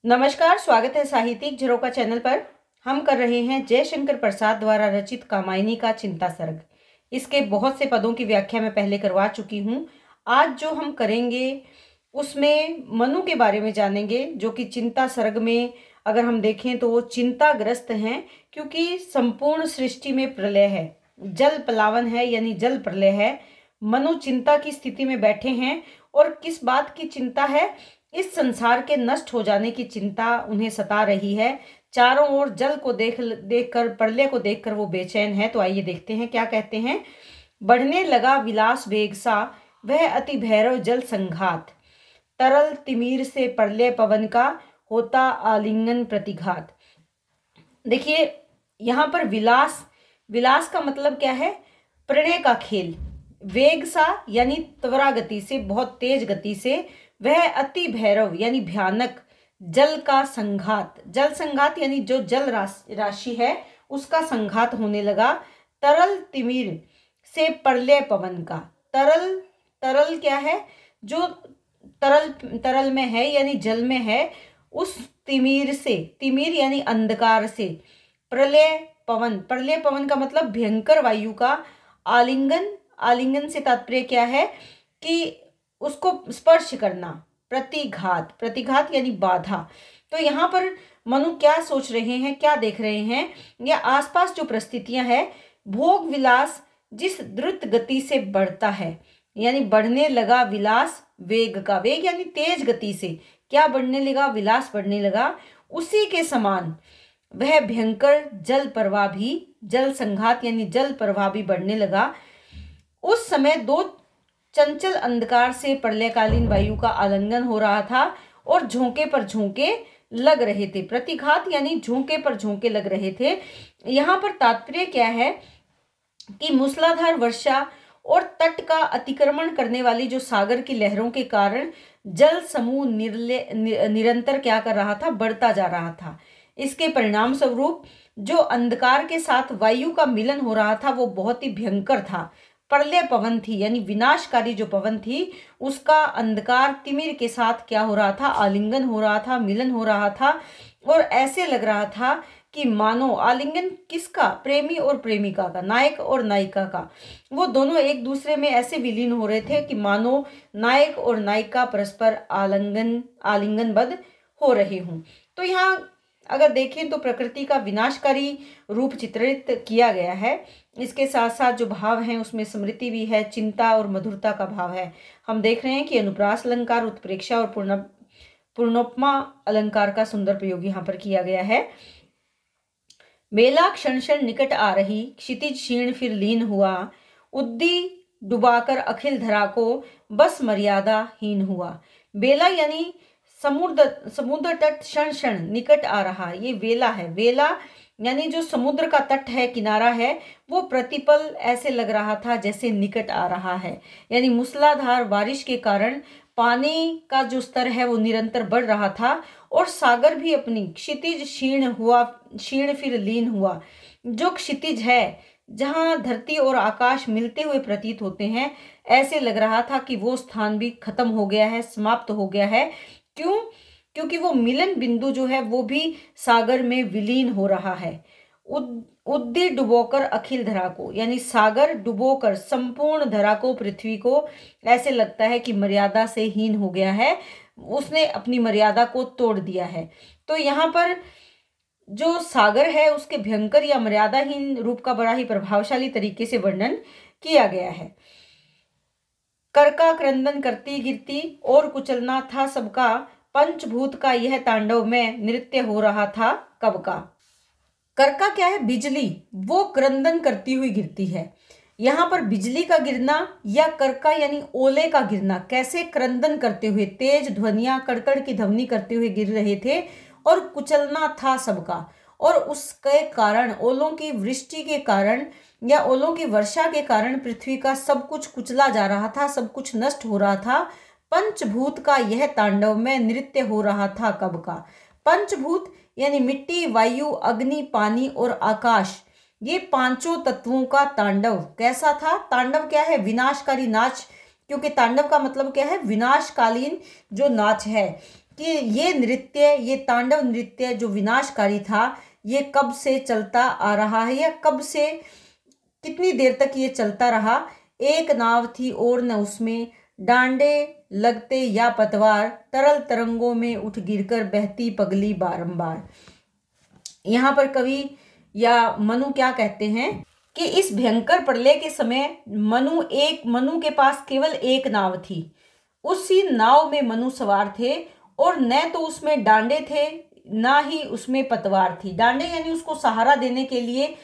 नमस्कार, स्वागत है साहित्यिक झरोका चैनल पर। हम कर रहे हैं जयशंकर प्रसाद द्वारा रचित कामायनी का चिंता सर्ग। इसके बहुत से पदों की व्याख्या मैं पहले करवा चुकी हूँ। आज जो हम करेंगे उसमें मनु के बारे में जानेंगे, जो कि चिंता सर्ग में अगर हम देखें तो वो चिंताग्रस्त हैं, क्योंकि संपूर्ण सृष्टि में प्रलय है, जल प्लावन है, यानी जल प्रलय है। मनु चिंता की स्थिति में बैठे हैं और किस बात की चिंता है? इस संसार के नष्ट हो जाने की चिंता उन्हें सता रही है। चारों ओर जल को देखकर, प्रलय को देखकर वो बेचैन है। तो आइए देखते हैं क्या कहते हैं। बढ़ने लगा विलास वेग सा, वह अति भैरव जल संघात, तरल तिमिर से प्रलय पवन का, होता आलिंगन प्रतिघात। देखिए यहाँ पर विलास, विलास का मतलब क्या है? प्रणय का खेल। वेग सा यानी त्वरा गति से, बहुत तेज गति से। वह अति भैरव यानी भयानक, जल का संघात, जल संघात यानी जो जल राशि है उसका संघात होने लगा। तरल तिमिर से प्रलय पवन का, तरल, तरल क्या है? जो तरल में है यानी जल में है, उस तिमिर से, तिमिर यानी अंधकार से, प्रलय पवन, प्रलय पवन का मतलब भयंकर वायु का, आलिंगन, आलिंगन से तात्पर्य क्या है कि उसको स्पर्श करना, प्रतिघात, प्रतिघात यानी बाधा। तो यहाँ पर मनु क्या सोच रहे हैं, क्या देख रहे हैं, या आसपास जो परिस्थितियां हैं, भोग विलास जिस द्रुत गति से बढ़ता है, यानी बढ़ने लगा विलास वेग का, वेग यानी तेज गति से, क्या बढ़ने लगा? विलास बढ़ने लगा, उसी के समान वह भयंकर जल प्रवाह भी, जल संघात यानी जल प्रवाह भी बढ़ने लगा। उस समय दो चंचल अंधकार से प्रलयकालीन वायु का आलिंगन हो रहा था और झोंके पर झोंके लग रहे थे। प्रतिघात यानी झोंके पर झोंके लग रहे थे। यहाँ पर तात्पर्य क्या है कि मूसलाधार वर्षा और तट का अतिक्रमण करने वाली जो सागर की लहरों के कारण जल समूह निरंतर क्या कर रहा था? बढ़ता जा रहा था। इसके परिणाम स्वरूप जो अंधकार के साथ वायु का मिलन हो रहा था वो बहुत ही भयंकर था। प्रलय पवन थी यानी विनाशकारी जो पवन थी, उसका अंधकार तिमिर के साथ क्या हो रहा था? आलिंगन हो रहा था, मिलन हो रहा था। और ऐसे लग रहा था कि मानो, आलिंगन किसका? प्रेमी और प्रेमिका का, नायक और नायिका का। वो दोनों एक दूसरे में ऐसे विलीन हो रहे थे कि मानो नायक और नायिका परस्पर आलिंगनबद्ध हो रहे हों। तो यहाँ अगर देखें तो प्रकृति का विनाशकारी रूप चित्रित किया गया है। इसके साथ साथ जो भाव हैं उसमें स्मृति भी है, चिंता और मधुरता का भाव है। हम देख रहे हैं कि अनुप्रास अलंकार, उत्प्रेक्षा और पूर्णोपमा अलंकार का सुंदर प्रयोग यहाँ पर किया गया है। बेला क्षण क्षण निकट आ रही, क्षितिज क्षीण फिर लीन हुआ, उद्दी डुबाकर अखिल धरा को, बस मर्यादा हीन हुआ। बेला यानी समुद्र तट क्षण क्षण निकट आ रहा, ये वेला है। वेला यानी जो समुद्र का तट है, किनारा है, वो प्रतिपल ऐसे लग रहा था जैसे निकट आ रहा है। यानी मूसलाधार बारिश के कारण पानी का जो स्तर है वो निरंतर बढ़ रहा था और सागर भी अपनी क्षितिज क्षीण हुआ, क्षीण फिर लीन हुआ। जो क्षितिज है, जहाँ धरती और आकाश मिलते हुए प्रतीत होते हैं, ऐसे लग रहा था कि वो स्थान भी खत्म हो गया है, समाप्त हो गया है। क्यों? क्योंकि वो मिलन बिंदु जो है वो भी सागर में विलीन हो रहा है। उद्दी डुबोकर अखिल धरा को, यानी सागर डुबोकर संपूर्ण धरा को, पृथ्वी को, ऐसे लगता है कि मर्यादा से हीन हो गया है, उसने अपनी मर्यादा को तोड़ दिया है। तो यहाँ पर जो सागर है उसके भयंकर या मर्यादाहीन रूप का बड़ा ही प्रभावशाली तरीके से वर्णन किया गया है। कर का क्रंदन करती गिरती और कुचलना था सबका, पंचभूत का यह तांडव में नृत्य हो रहा था कब का। कर का क्या है? बिजली, वो क्रंदन करती हुई गिरती है। यहाँ पर बिजली का गिरना या कर का यानी ओले का गिरना, कैसे क्रंदन करते हुए, तेज ध्वनियां कड़कड़ की ध्वनि करते हुए गिर रहे थे, और कुचलना था सबका। और उसके कारण, ओलों की वृष्टि के कारण या ओलों की वर्षा के कारण पृथ्वी का सब कुछ कुचला जा रहा था, सब कुछ नष्ट हो रहा था। पंचभूत का यह तांडव में नृत्य हो रहा था कब का। पंचभूत यानी मिट्टी, वायु, अग्नि, पानी और आकाश, ये पांचों तत्वों का तांडव कैसा था? तांडव क्या है? विनाशकारी नाच, क्योंकि तांडव का मतलब क्या है? विनाशकालीन जो नाच है। कि ये नृत्य, ये तांडव नृत्य जो विनाशकारी था, ये कब से चलता आ रहा है या कब से कितनी देर तक ये चलता रहा। एक नाव थी और न उसमें, डांडे लगते या पतवार, तरल तरंगों में उठ गिरकर बहती पगली बारंबार। यहाँ पर कवि या मनु क्या कहते हैं कि इस भयंकर प्रलय के समय मनु के पास केवल एक नाव थी। उसी नाव में मनु सवार थे और न तो उसमें डांडे थे ना ही उसमें पतवार थी। डांडे यानी उसको सहारा देने के लिए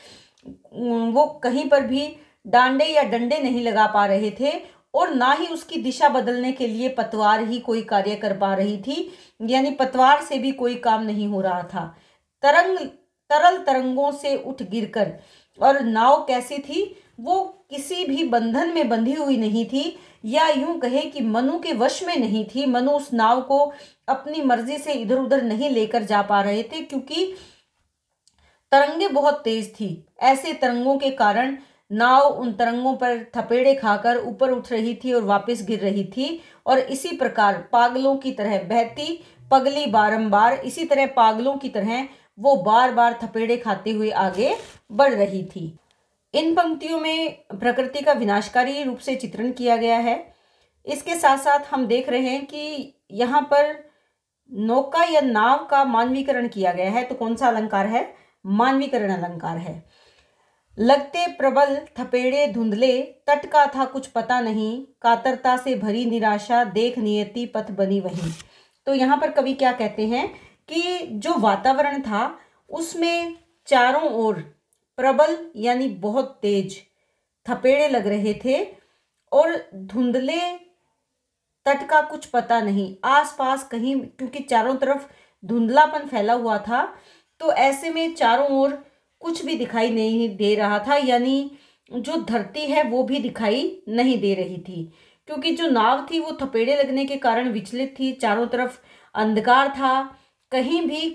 वो कहीं पर भी डांडे या डंडे नहीं लगा पा रहे थे और ना ही उसकी दिशा बदलने के लिए पतवार ही कोई कार्य कर पा रही थी, यानी पतवार से भी कोई काम नहीं हो रहा था। तरल तरंगों से उठ गिरकर, और नाव कैसी थी, वो किसी भी बंधन में बंधी हुई नहीं थी, या यूं कहे कि मनु के वश में नहीं थी। मनु उस नाव को अपनी मर्जी से इधर उधर नहीं लेकर जा पा रहे थे क्योंकि तरंगे बहुत तेज थी। ऐसे तरंगों के कारण नाव उन तरंगों पर थपेड़े खाकर ऊपर उठ रही थी और वापस गिर रही थी, और इसी प्रकार पागलों की तरह बहती पगली बारंबार, इसी तरह पागलों की तरह वो बार बार थपेड़े खाते हुए आगे बढ़ रही थी। इन पंक्तियों में प्रकृति का विनाशकारी रूप से चित्रण किया गया है। इसके साथ साथ हम देख रहे हैं कि यहाँ पर नौका या नाव का मानवीकरण किया गया है। तो कौन सा अलंकार है? मानवीकरण अलंकार है। लगते प्रबल थपेड़े धुंधले, तट का था कुछ पता नहीं, कातरता से भरी निराशा, देख नियति पथ बनी वहीं। तो यहाँ पर कवि क्या कहते हैं कि जो वातावरण था उसमें चारों ओर प्रबल यानी बहुत तेज थपेड़े लग रहे थे और धुंधले, तट का कुछ पता नहीं, आसपास कहीं, क्योंकि चारों तरफ धुंधलापन फैला हुआ था, तो ऐसे में चारों ओर कुछ भी दिखाई नहीं दे रहा था, यानी जो धरती है वो भी दिखाई नहीं दे रही थी, क्योंकि जो नाव थी वो थपेड़े लगने के कारण विचलित थी। चारों तरफ अंधकार था, कहीं भी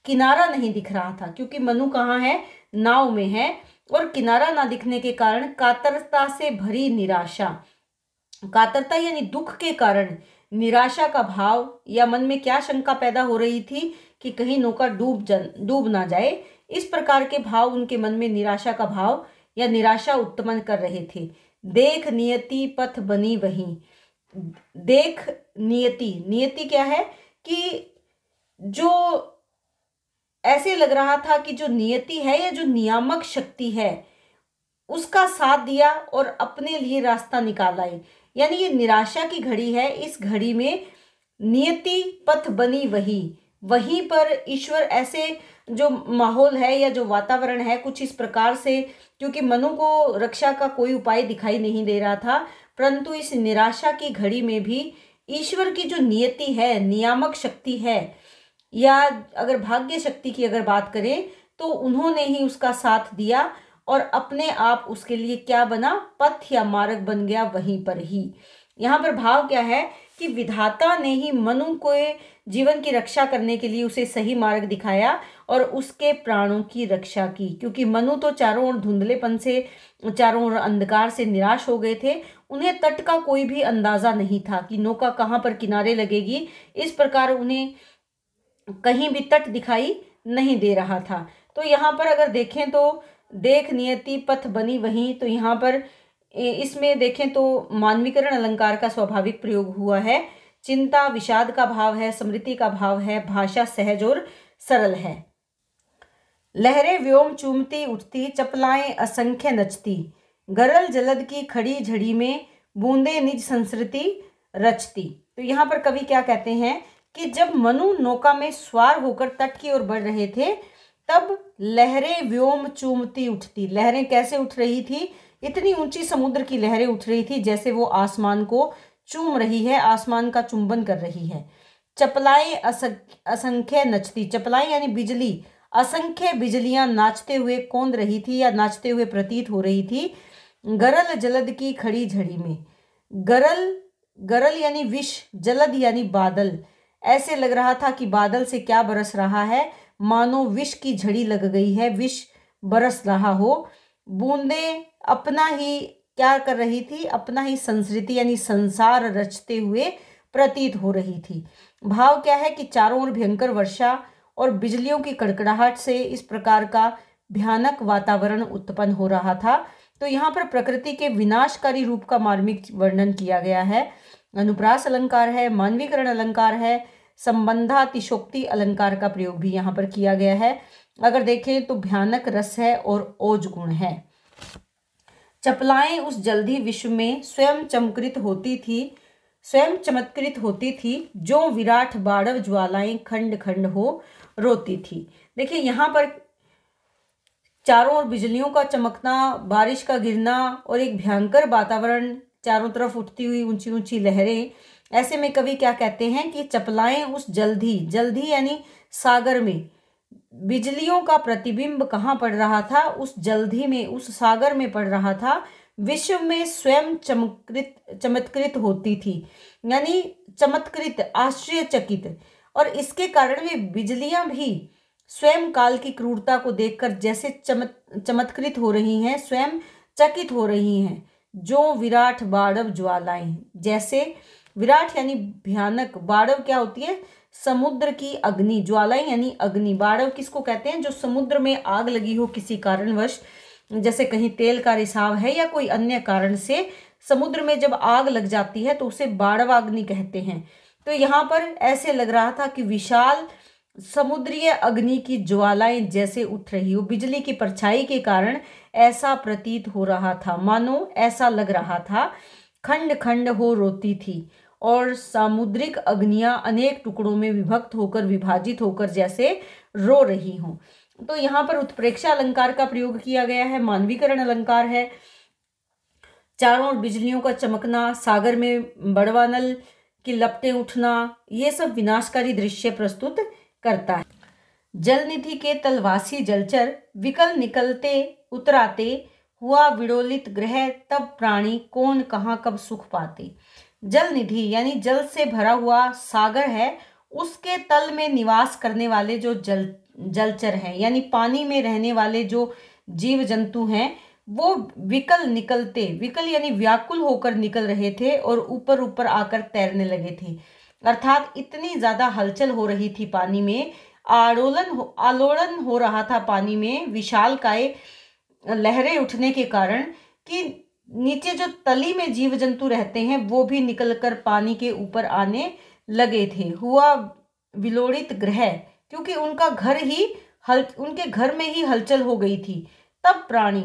किनारा नहीं दिख रहा था, क्योंकि मनु कहाँ है? नाव में है, और किनारा ना दिखने के कारण कातरता से भरी निराशा, कातरता यानी दुख के कारण निराशा का भाव, या मन में क्या शंका पैदा हो रही थी कि कहीं नौका डूब ना जाए, इस प्रकार के भाव उनके मन में, निराशा का भाव या निराशा उत्पन्न कर रहे थे। देख नियति पथ बनी वहीं। देख नियति, नियति क्या है कि जो ऐसे लग रहा था कि जो नियति है या जो नियामक शक्ति है उसका साथ दिया और अपने लिए रास्ता निकाल आई, यानी ये निराशा की घड़ी है। इस घड़ी में नियति पथ बनी वहीं पर ईश्वर, ऐसे जो माहौल है या जो वातावरण है कुछ इस प्रकार से, क्योंकि मनु को रक्षा का कोई उपाय दिखाई नहीं दे रहा था, परंतु इस निराशा की घड़ी में भी ईश्वर की जो नियति है, नियामक शक्ति है, या अगर भाग्य शक्ति की अगर बात करें तो उन्होंने ही उसका साथ दिया और अपने आप उसके लिए क्या बना? पथ या मार्ग बन गया वहीं पर ही। यहाँ पर भाव क्या है कि विधाता ने ही मनु को जीवन की रक्षा करने के लिए उसे सही मार्ग दिखाया और उसके प्राणों की रक्षा की, क्योंकि मनु तो चारों ओर धुंधलेपन से, चारों ओर अंधकार से निराश हो गए थे। उन्हें तट का कोई भी अंदाजा नहीं था कि नौका कहाँ पर किनारे लगेगी, इस प्रकार उन्हें कहीं भी तट दिखाई नहीं दे रहा था। तो यहाँ पर अगर देखें तो देख नियति पथ बनी वहीं, तो यहाँ पर इसमें देखें तो मानवीकरण अलंकार का स्वाभाविक प्रयोग हुआ है। चिंता विषाद का भाव है, स्मृति का भाव है, भाषा सहज और सरल है। लहरें व्योम चूमती उठती, चपलाएं असंख्य नचती, गरल जलद की खड़ी झड़ी में बूंदे निज संस्कृति रचती। तो यहाँ पर कवि क्या कहते हैं कि जब मनु नौका में सवार होकर तट की ओर बढ़ रहे थे तब लहरें व्योम चूमती उठती। लहरें कैसे उठ रही थी? इतनी ऊंची समुद्र की लहरें उठ रही थी जैसे वो आसमान को चूम रही है, आसमान का चुंबन कर रही है। चपलाएं असंख्य नचती, चपलाएं यानी बिजली, असंख्य बिजलियां नाचते हुए कौंध रही थी या नाचते हुए प्रतीत हो रही थी। गरल जलद की खड़ी झड़ी में, गरल यानी विष, जलद यानी बादल, ऐसे लग रहा था कि बादल से क्या बरस रहा है, मानो विष की झड़ी लग गई है, विष बरस रहा हो। बूंदे अपना ही क्या कर रही थी? अपना ही संस्कृति यानी संसार रचते हुए प्रतीत हो रही थी। भाव क्या है कि चारों ओर भयंकर वर्षा और बिजलियों की कड़कड़ाहट से इस प्रकार का भयानक वातावरण उत्पन्न हो रहा था। तो यहाँ पर प्रकृति के विनाशकारी रूप का मार्मिक वर्णन किया गया है। अनुप्रास अलंकार है, मानवीकरण अलंकार है, संबंधातिशोक्ति अलंकार का प्रयोग भी यहाँ पर किया गया है। अगर देखें तो भयानक रस है और ओज गुण है। चपलाएं उस जल्दी विश्व में स्वयं चमत्कृत होती थी, जो विराट बाड़व ज्वालाएं खंड खंड हो रोती थी। देखिए यहाँ पर चारों ओर बिजलियों का चमकना, बारिश का गिरना और एक भयंकर वातावरण, चारों तरफ उठती हुई ऊंची ऊंची लहरें। ऐसे में कवि क्या कहते हैं कि चपलाएं उस जल्दी यानी सागर में, बिजलियों का प्रतिबिंब कहाँ पड़ रहा था? उस जल्दी में, उस सागर में पड़ रहा था। विश्व में स्वयं चमत्कृत होती थी, यानी चमत्कृत, आश्चर्यचकित। और इसके कारण वे बिजलियां भी स्वयं काल की क्रूरता को देखकर जैसे चमत्कृत हो रही हैं, स्वयं चकित हो रही हैं। जो विराट बाड़व ज्वालाएं, जैसे विराट यानी भयानक, बाड़व क्या होती है? समुद्र की अग्नि, ज्वालाएं यानी अग्नि। बाड़व किसको कहते हैं? जो समुद्र में आग लगी हो किसी कारणवश, जैसे कहीं तेल का रिसाव है या कोई अन्य कारण से समुद्र में जब आग लग जाती है तो उसे बाड़वाग्नि कहते हैं। तो यहाँ पर ऐसे लग रहा था कि विशाल समुद्रीय अग्नि की ज्वालाएं जैसे उठ रही हो। बिजली की परछाई के कारण ऐसा प्रतीत हो रहा था, मानो ऐसा लग रहा था खंड खंड हो रोती थी और सामुद्रिक अग्नियां अनेक टुकड़ों में विभक्त होकर, विभाजित होकर जैसे रो रही हों। तो यहाँ पर उत्प्रेक्षा अलंकार का प्रयोग किया गया है, मानवीकरण अलंकार है। चारों ओर बिजलियों का चमकना, सागर में बड़वानल की लपटें उठना, ये सब विनाशकारी दृश्य प्रस्तुत करता है। जलनिधि के तलवासी जलचर विकल निकलते उतराते, हुआ विडोलित ग्रह तब प्राणी कौन कहाँ कब सुख पाते। जल निधि यानी जल से भरा हुआ सागर है, उसके तल में निवास करने वाले जो जलचर हैं, यानी पानी में रहने वाले जो जीव जंतु हैं, वो विकल निकलते, विकल यानी व्याकुल होकर निकल रहे थे और ऊपर ऊपर आकर तैरने लगे थे। अर्थात इतनी ज्यादा हलचल हो रही थी पानी में, आलोड़न हो रहा था पानी में, विशालकाय लहरें उठने के कारण कि नीचे जो तली में जीव जंतु रहते हैं वो भी निकलकर पानी के ऊपर आने लगे थे। हुआ विलोड़ित ग्रह, क्योंकि उनके घर में ही हलचल हो गई थी। तब प्राणी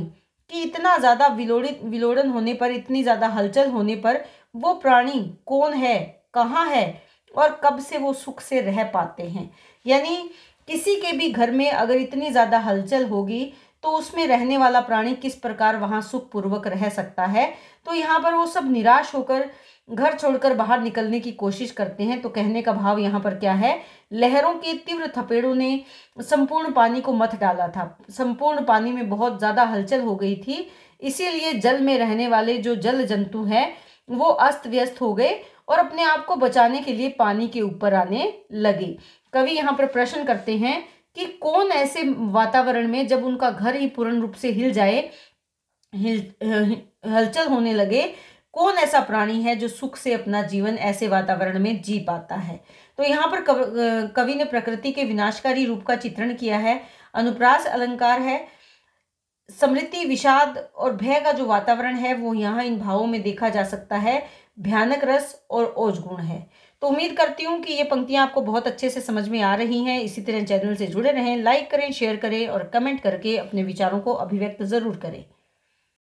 कि इतना ज्यादा विलोड़न होने पर, इतनी ज्यादा हलचल होने पर वो प्राणी कौन है, कहाँ है और कब से वो सुख से रह पाते हैं। यानी किसी के भी घर में अगर इतनी ज्यादा हलचल होगी तो उसमें रहने वाला प्राणी किस प्रकार वहां सुखपूर्वक रह सकता है। तो यहाँ पर वो सब निराश होकर घर छोड़कर बाहर निकलने की कोशिश करते हैं। तो कहने का भाव यहाँ पर क्या है? लहरों के तीव्र थपेड़ों ने संपूर्ण पानी को मथ डाला था, संपूर्ण पानी में बहुत ज्यादा हलचल हो गई थी, इसीलिए जल में रहने वाले जो जल जंतु हैं वो अस्त व्यस्त हो गए और अपने आप को बचाने के लिए पानी के ऊपर आने लगे। कवि यहाँ पर प्रश्न करते हैं कि कौन ऐसे वातावरण में, जब उनका घर ही पूर्ण रूप से हिल जाए, हलचल होने लगे, कौन ऐसा प्राणी है जो सुख से अपना जीवन ऐसे वातावरण में जी पाता है। तो यहाँ पर कवि ने प्रकृति के विनाशकारी रूप का चित्रण किया है। अनुप्रास अलंकार है। स्मृति, विषाद और भय का जो वातावरण है वो यहाँ इन भावों में देखा जा सकता है। भयानक रस और ओज गुण है। तो उम्मीद करती हूँ कि ये पंक्तियां आपको बहुत अच्छे से समझ में आ रही हैं। इसी तरह चैनल से जुड़े रहें, लाइक करें, शेयर करें और कमेंट करके अपने विचारों को अभिव्यक्त जरूर करें।